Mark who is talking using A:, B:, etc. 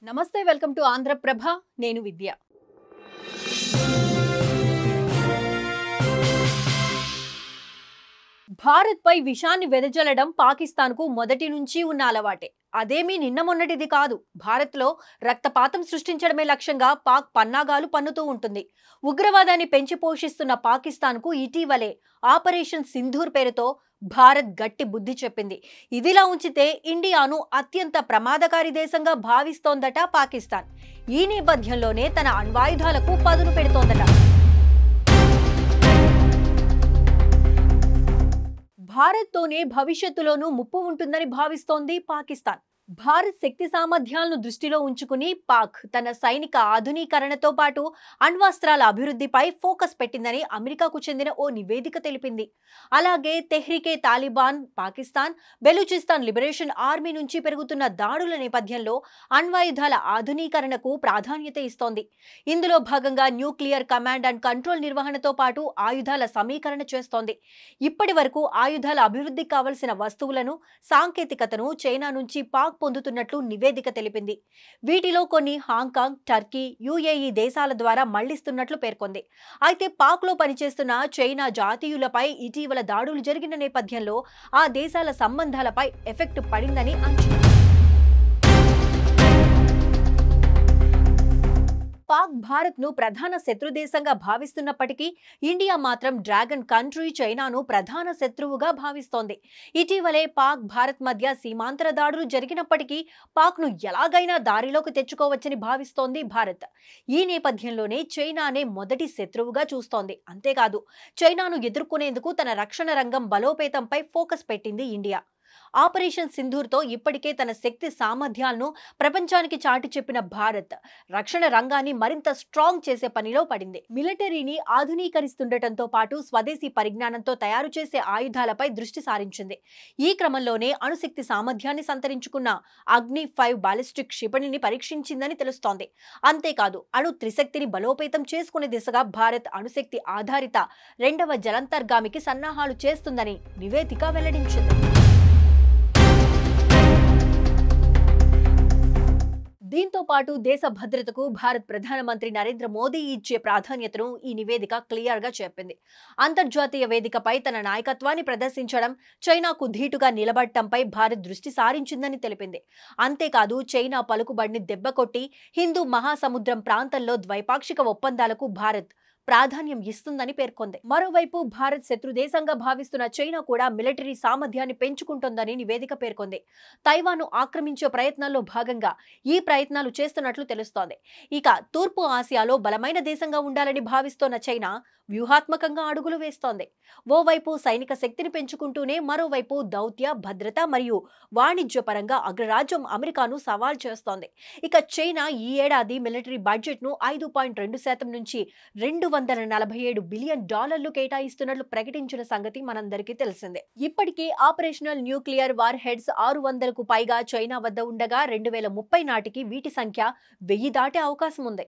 A: నమస్తే welcome to Andhraprabha నేను విద్య భారత్ పై విషాన్ని వెదజల్లడం పాకిస్తాన్ కు మొదటి నుంచి ఉన్న అలవాటే అదేమీ నిన్న మొన్నటిది కాదు భారత్ లో రక్తపాతం సృష్టించడమే లక్ష్యంగా పాక్ పన్నాగాలు పన్నుతూ ఉంటుంది ఉగ్రవాదాన్ని పెంచి పోషిస్తున్న పాకిస్తాన్ కు ఇటీవలే ఆపరేషన్ సింధూర్ పేరుతో భారత్ గట్టి బుద్ధి చెప్పింది ఇదిలా ఉంచితే ఇండియాను అత్యంత ప్రమాదకారి దేశంగా భావిస్తోందట పాకిస్తాన్ ఈ నేపథ్యంలోనే తన అణ్వాయుధాలకు పదును పెడుతోందట భారత్తోనే భవిష్యత్తులోనూ ముప్పు ఉంటుందని భావిస్తోంది పాకిస్తాన్ భారత్ శక్తి సామర్థ్యాలను దృష్టిలో ఉంచుకుని పాక్ తన సైనిక ఆధునీకరణతో పాటు అణ్వాస్త్రాల అభివృద్ధిపై ఫోకస్ పెట్టిందని అమెరికాకు చెందిన ఓ నివేదిక తెలిపింది అలాగే తెహ్రీకే తాలిబాన్ పాకిస్తాన్ బెలూచిస్తాన్ లిబరేషన్ ఆర్మీ నుంచి పెరుగుతున్న దాడుల నేపథ్యంలో అణ్వాయుధాల ఆధునీకరణకు ప్రాధాన్యత ఇస్తోంది ఇందులో భాగంగా న్యూక్లియర్ కమాండ్ అండ్ కంట్రోల్ నిర్వహణతో పాటు ఆయుధాల సమీకరణ చేస్తోంది ఇప్పటి వరకు ఆయుధాల అభివృద్ధికి కావలసిన వస్తువులను సాంకేతికతను చైనా నుంచి పాక్ పొందుతున్నట్లు నివేదిక తెలిపింది వీటిలో కొన్ని హాంకాంగ్ టర్కీ యుఏఈ దేశాల ద్వారా మళ్లిస్తున్నట్లు పేర్కొంది అయితే పాక్ లో పనిచేస్తున్న చైనా జాతీయులపై ఇటీవల దాడులు జరిగిన నేపథ్యంలో ఆ దేశాల సంబంధాలపై ఎఫెక్ట్ పడిందని అంచనా పాక్ భారత్ ను ప్రధాన శత్రు దేశంగా భావిస్తున్నప్పటికీ ఇండియా మాత్రం డ్రాగన్ కంట్రీ చైనాను ప్రధాన శత్రువుగా భావిస్తోంది ఇటీవలే పాక్ భారత్ మధ్య సీమాంతర దాడులు జరిగినప్పటికీ పాక్ ను ఎలాగైనా దారిలోకి తెచ్చుకోవచ్చని భావిస్తోంది భారత్ ఈ నేపథ్యంలోనే చైనానే మొదటి శత్రువుగా చూస్తోంది అంతేకాదు చైనాను ఎదుర్కొనేందుకు తన రక్షణ రంగం బలోపేతంపై ఫోకస్ పెట్టింది ఇండియా ఆపరేషన్ సింధూర్తో ఇప్పటికే తన శక్తి సామర్థ్యాలను ప్రపంచానికి చాటి చెప్పిన భారత్ రక్షణ రంగాన్ని మరింత స్ట్రాంగ్ చేసే పనిలో పడింది మిలిటరీని ఆధునీకరిస్తుండటంతో పాటు స్వదేశీ పరిజ్ఞానంతో తయారు చేసే ఆయుధాలపై దృష్టి సారించింది ఈ క్రమంలోనే అణుశక్తి సామర్థ్యాన్ని సంతరించుకున్న అగ్ని 5 బాలిస్టిక్ క్షిపణిని పరీక్షించిందని తెలుస్తోంది అంతేకాదు అణు త్రిశక్తిని బలోపేతం చేసుకునే దిశగా భారత్ అణుశక్తి ఆధారిత 2వ జలంతర్గామికి సన్నాహాలు చేస్తుందని నివేదిక వెల్లడించింది దీంతో పాటు దేశ భద్రతకు భారత్ ప్రధానమంత్రి నరేంద్ర మోదీ ఇచ్చే ప్రాధాన్యతను ఈ నివేదిక క్లియర్ గా చెప్పింది అంతర్జాతీయ వేదికపై తన నాయకత్వాన్ని ప్రదర్శించడం చైనాకు ధీటుగా నిలబడటంపై భారత్ దృష్టి సారించిందని తెలిపింది అంతేకాదు చైనా పలుకుబడిని దెబ్బకొట్టి హిందూ మహాసముద్రం ప్రాంతంలో ద్వైపాక్షిక ఒప్పందాలకు భారత్ ప్రాధాన్యం ఇస్తుందని పేర్కొంది మరోవైపు భారత్ శత్రు దేశంగా భావిస్తున్న చైనా కూడా మిలిటరీ సామర్థ్యాన్ని పెంచుకుంటోందని నివేదిక పేర్కొంది తైవాన్ను ఆక్రమించే ప్రయత్నాల్లో భాగంగా ఈ ప్రయత్నాలు చేస్తున్నట్లు తెలుస్తోంది ఇక తూర్పు ఆసియాలో బలమైన దేశంగా ఉండాలని భావిస్తోన్న చైనా వ్యూహాత్మకంగా అడుగులు వేస్తోంది ఓవైపు సైనిక శక్తిని పెంచుకుంటూనే మరోవైపు దౌత్య భద్రత మరియు వాణిజ్య పరంగా అగ్రరాజ్యం అమెరికాను సవాల్ చేస్తోంది ఇక చైనా ఈ ఏడాది మిలిటరీ బడ్జెట్ ను 5.2% నుంచి $247 బిలియన్ కేటాయిస్తున్నట్లు ప్రకటించిన సంగతి మనందరికీ తెలిసిందే ఇప్పటికే ఆపరేషనల్ న్యూక్లియర్ వార్ హెడ్స్ 600కు పైగా చైనా వద్ద ఉండగా 2030 నాటికి వీటి సంఖ్య 1000 దాటే అవకాశం ఉంది